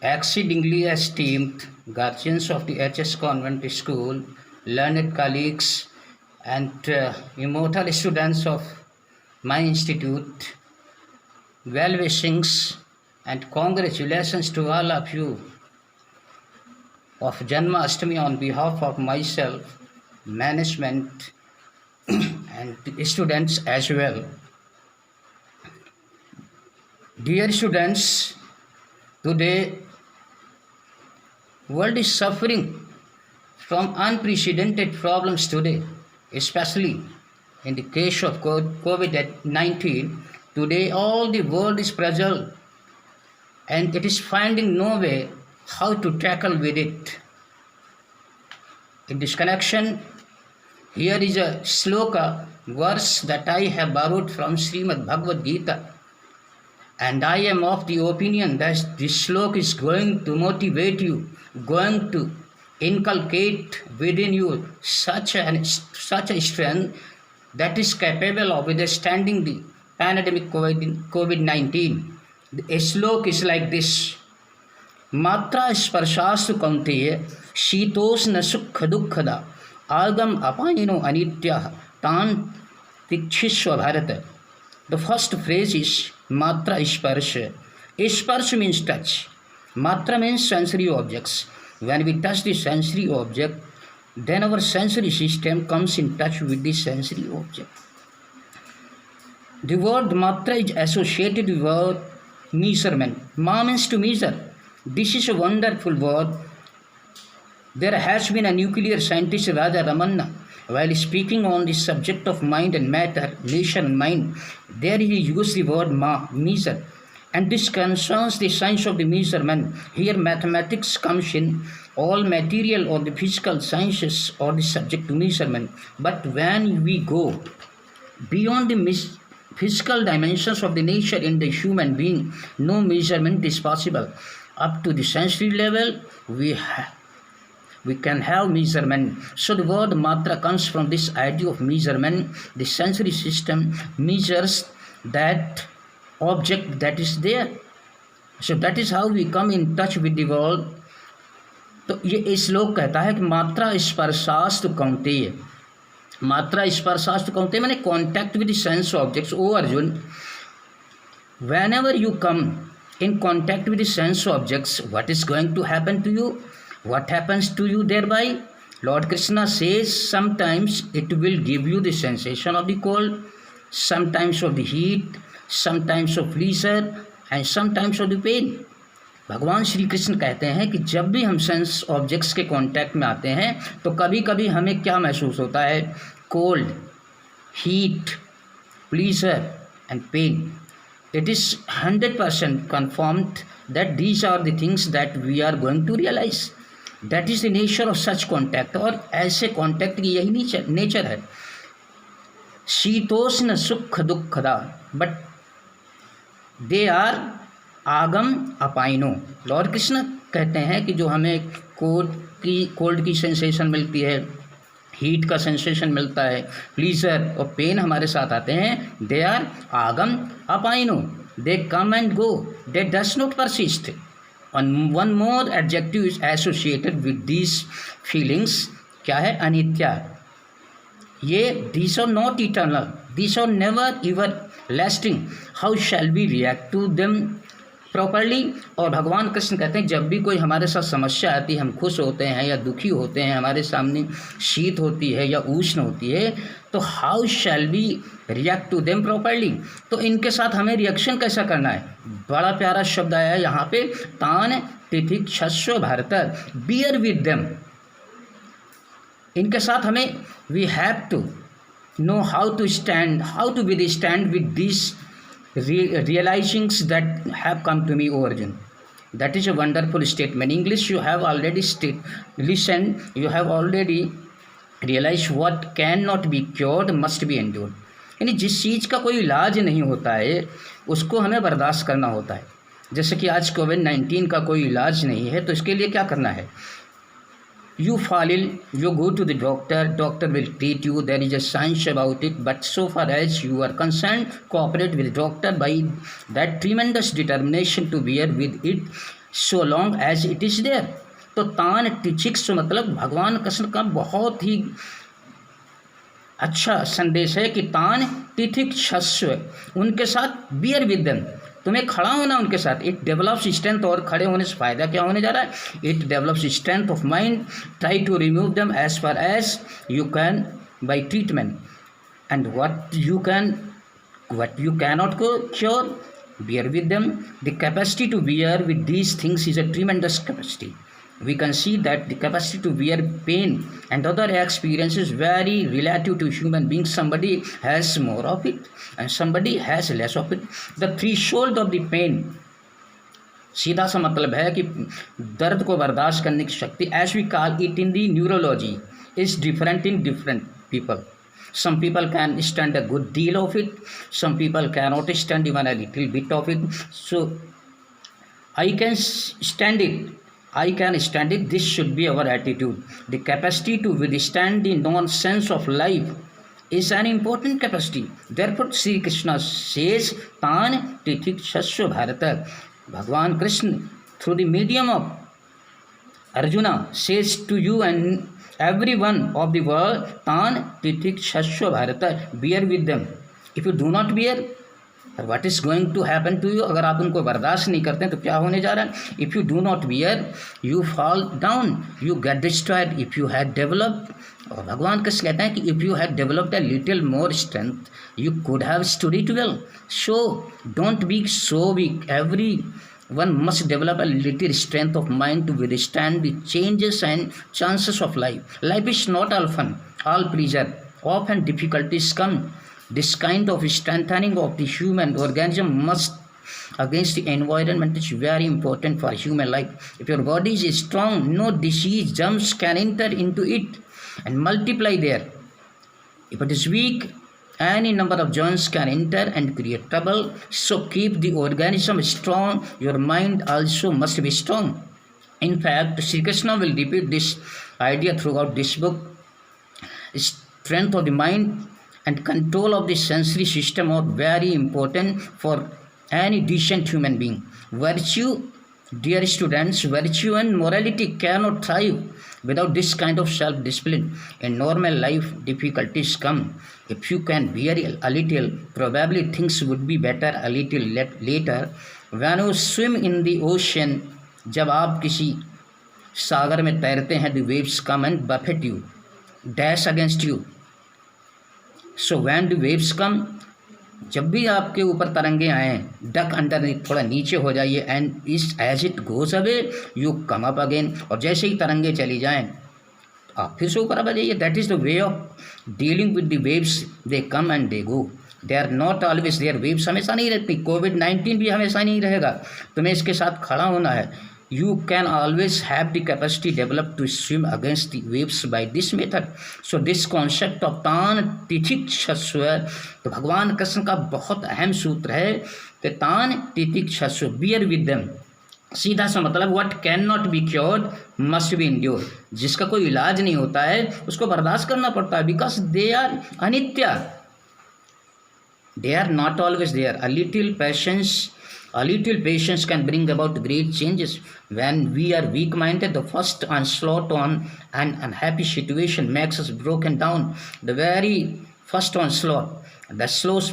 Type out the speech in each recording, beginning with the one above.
Exceedingly esteemed guardians of the HS Convent School, learned colleagues, and immortal students of my institute, well wishings and congratulations to all of you of Janmashtami on behalf of myself, management, and students as well. Dear students, today world is suffering from unprecedented problems today, especially in the case of COVID-19. Today all the world is puzzled and it is finding no way how to tackle with it. In this connection, here is a sloka verse that I have borrowed from Srimad Bhagavad Gita, and I am of the opinion that this sloka is going to motivate you, going to inculcate within you such a strength that is capable of withstanding the pandemic COVID-19. The sloka is like this: मात्रा स्पर्शास्तु कौन्तेय शीतोष्ण सुख दुःखदा आगम अपायिनो अनित्यः तान् तिक्षिष्व Bharat. The first phrase is matra sparsha. Sparsha means touch. Matra means sensory objects. When we touch the sensory object, then our sensory system comes in touch with the sensory object. The word matra is associated with the word measurement. Ma means to measure. This is a wonderful word. There has been a nuclear scientist, Raja Ramanna, while speaking on the subject of mind and matter, nature and mind, there he used the word measure. And this concerns the science of the measurement. Here mathematics comes in. All material or the physical sciences are the subject to measurement. But when we go beyond the physical dimensions of the nature in the human being, no measurement is possible. Up to the sensory level, we can have measurement. So the word matra comes from this idea of measurement. The sensory system measures that object that is there. So that is how we come in touch with the world. तो ये श्लोक कहता है कि मात्रा स्पर्शास्तु कौन्तेय. मात्रा स्पर्शास्तु कौन्तेय माने contact with the sense objects. O Arjun, whenever you come in contact with the sense objects, what is going to happen to you? What happens to you thereby? Lord Krishna says sometimes it will give you the sensation of the cold, sometimes of the heat, sometimes of pleasure and sometimes of the pain. भगवान श्री कृष्ण कहते हैं कि जब भी हम sense objects के contact में आते हैं तो कभी कभी हमें क्या महसूस होता है? Cold, heat, pleasure and pain. It is 100% confirmed that these are the things that we are going to realize. That is the nature of such contact. और ऐसे contact की यही नेचर है. शीतोष्ण सुख दुःखदा, but they are आगम अपायनो. Lord Krishna कहते हैं कि जो हमें कोल्ड की सेंसेशन मिलती है, हीट का सेंसेशन मिलता है, प्लीजर और पेन हमारे साथ आते हैं, दे आर आगम अपायनो. They come and go, they does not persist. And one more adjective is associated with these feelings. क्या है? अनित्य. ये these are not eternal, these are never ever lasting. How shall we react to them properly? और भगवान कृष्ण कहते हैं जब भी कोई हमारे साथ समस्या आती है, हम खुश होते हैं या दुखी होते हैं, हमारे सामने शीत होती है या उष्ण होती है, तो how shall we react to them properly? तो इनके साथ हमें रिएक्शन कैसा करना है? बड़ा प्यारा शब्द आया है यहाँ पे, तान तितिक्षस्व भारत, बियर विद देम. इनके साथ हमें we have to know how to stand, how to withstand with this realizings that have come to me, O Arjun. That is a wonderful statement. English you have already listened, you have already realized what cannot be cured must be endured. यानी जिस चीज़ का कोई इलाज नहीं होता है उसको हमें बर्दाश्त करना होता है. जैसे कि आज कोविड-19 का कोई इलाज नहीं है, तो इसके लिए क्या करना है? You fall ill, you go to the doctor will treat you, there is a science about it, but so far as you are concerned, cooperate with the doctor by that tremendous determination to bear with it, so long as it is there। तो तान टिचिक्स मतलब भगवान कृष्ण का बहुत ही अच्छा संदेश है कि तान तितिक्षस्व, उनके साथ बियर विद देम, तुम्हें खड़ा होना उनके साथ। इट डेवलप्स स्ट्रेंथ, और खड़े होने से फायदा क्या होने जा रहा है? It develops strength of mind, try to remove them as far as you can by treatment, and what you cannot cure, bear with them। The capacity to bear with these things is a tremendous capacity। We can see that the capacity to bear pain and other experiences vary relative to human beings। Somebody has more of it and somebody has less of it। The threshold of the pain, सीधा सा मतलब है कि दर्द को बर्दाश्त करने की शक्ति, as we call it in the neurology, is different in different people। Some people can stand a good deal of it, some people cannot stand even a little bit of it। So I can stand it, this should be our attitude। The capacity to withstand the nonsense of life is an important capacity। Therefore Sri Krishna says tan titikshasya bharata। भगवान Krishna through the medium of Arjuna says to you and everyone of the world, tan titikshasya bharata, bear with them। If you do not bear, what is going to happen to you? अगर आप उनको बर्दाश्त नहीं करते हैं तो क्या होने जा रहा है? If you do not bear, you fall down, you get destroyed। If you had developed, और भगवान कृष्ण कहते हैं कि if you had developed a little more strength, you could have stood it well। So don't be so weak। One must develop a little strength of mind to withstand the changes and chances of life। Life is not all fun, all pleasure, often difficulties come। This kind of strengthening of the human organism must against the environment is very important for human life। If your body is strong, no disease germs can enter into it and multiply there। If it is weak, any number of germs can enter and create trouble। So keep the organism strong, your mind also must be strong। In fact, Sri Krishna will repeat this idea throughout this book। Strength of the mind and control of the sensory system are very important for any decent human being। Virtue, dear students, virtue and morality cannot thrive without this kind of self-discipline। In normal life, difficulties come। If you can bear a little, probably things would be better a little later। When you swim in the ocean, जब आप किसी सागर में तैरते हैं, the waves come and buffet you, dash against you। So when the waves come, जब भी आपके ऊपर तरंगे आए, डक अंडर, थोड़ा नीचे हो जाइए, and is as it goes away you come up again. और जैसे ही तरंगे चली जाएं आप फिर से ऊपर आ जाइए। That is the way of dealing with the waves. They come and they go, they are not always there. Waves हमेशा नहीं रहती, कोविड-19 भी हमेशा नहीं रहेगा, तुम्हें इसके साथ खड़ा होना है। You can always have the capacity developed to swim against the waves by this method। So this concept of tan titikshasva, तो भगवान कृष्ण का बहुत अहम सूत्र है कि तान तितिक्षस्व, bear with them। सीधा सा मतलब what cannot be cured must be endured। जिसका कोई इलाज नहीं होता है उसको बर्दाश्त करना पड़ता है, because they are अनित्य, they are not always there। A little patience can bring about great changes। When we are weak-minded, the first onslaught on an unhappy situation makes us broken down। The very first onslaught that shows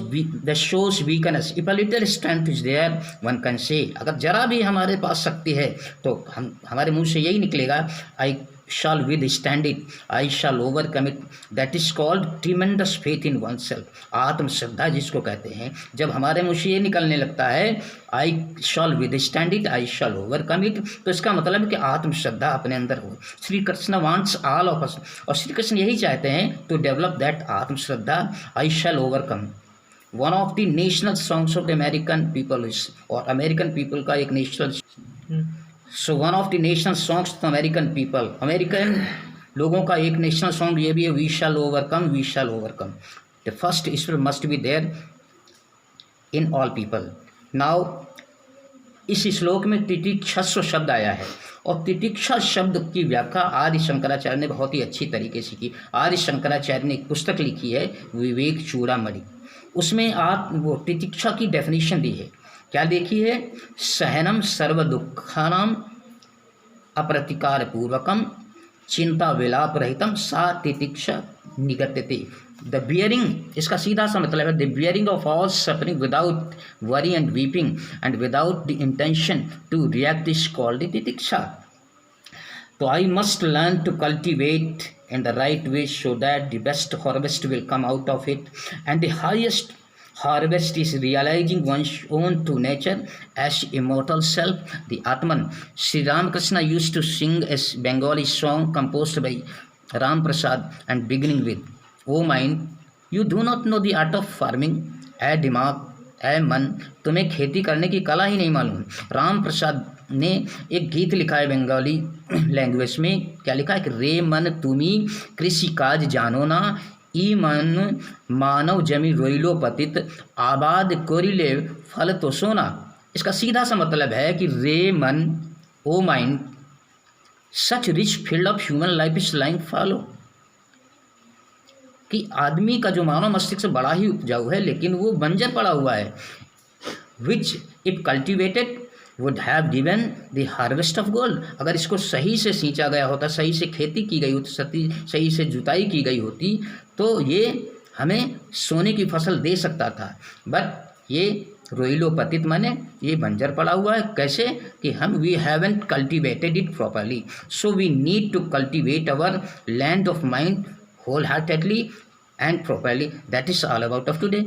weakness। If a little strength is there, one can say, अगर जरा भी हमारे पास शक्ति है तो हम हमारे मुंह से यही निकलेगा, I shall withstand it, I shall overcome it। That is called tremendous faith in oneself। आत्म श्रद्धा जिसको कहते हैं, जब हमारे मुंह से ये निकलने लगता है I shall withstand it, I shall overcome it, तो इसका मतलब है कि आत्म श्रद्धा अपने अंदर हो। Shri Krishna wants all of us, और श्री कृष्ण यही चाहते हैं to develop that आत्म श्रद्धा, I shall overcome। One of the national songs of the American people is, और अमेरिकन पीपल का एक national, so one of the national songs तो अमेरिकन पीपल, अमेरिकन लोगों का एक नेशनल सॉन्ग ये भी है, we shall overcome, we shall overcome. The first spirit must be there in all people. Now इस श्लोक में तितिक्षस्व शब्द आया है, और तितिक्षा शब्द की व्याख्या आदि शंकराचार्य ने बहुत ही अच्छी तरीके से की। आदि शंकराचार्य ने एक पुस्तक लिखी है विवेक चूड़ामणि, उसमें आप वो तितिक्षा की डेफिनेशन दी है। क्या देखी है? सहनम सर्व दुखानाम अप्रतिकार पूर्वकम चिंता विलाप रहितम सा तितिक्षा निगत्यते। द बियरिंग, इसका सीधा सा मतलब है the bearing of all suffering without worry and weeping and without the intention to react is called तितिक्षा। तो I must learn to cultivate in the right way so that the best harvest will come out of it, and the highest harvest is realizing one's own to nature as immortal self, the Atman. Sri Ramakrishna used to sing a Bengali song composed by Ram Prasad and beginning with, "O mind, you do not know the art of farming, ए दिमाग ए मन, तुम्हें खेती करने की कला ही नहीं मालूम।" राम प्रसाद ने एक गीत लिखा है बंगाली लैंग्वेज में। क्या लिखा है कि रे मन तुमी कृषि काज जानो ना, ई मन मानव जमी रोइलो पतित, आबाद कोरिले फल तो सोना। इसका सीधा सा मतलब है कि रे मन, O mind, such rich field of human life is lying fallow, कि आदमी का जो मानव मस्तिष्क बड़ा ही उपजाऊ है लेकिन वो बंजर पड़ा हुआ है, which if cultivated would have given the harvest of gold. अगर इसको सही से सींचा गया होता, सही से खेती की गई होती, सही से जुताई की गई होती तो ये हमें सोने की फसल दे सकता था। बट ये रोइलो पतित माने ये बंजर पड़ा हुआ है। कैसे? कि हम we haven't cultivated it properly, so we need to cultivate our land of mind wholeheartedly and properly. That is all about of today.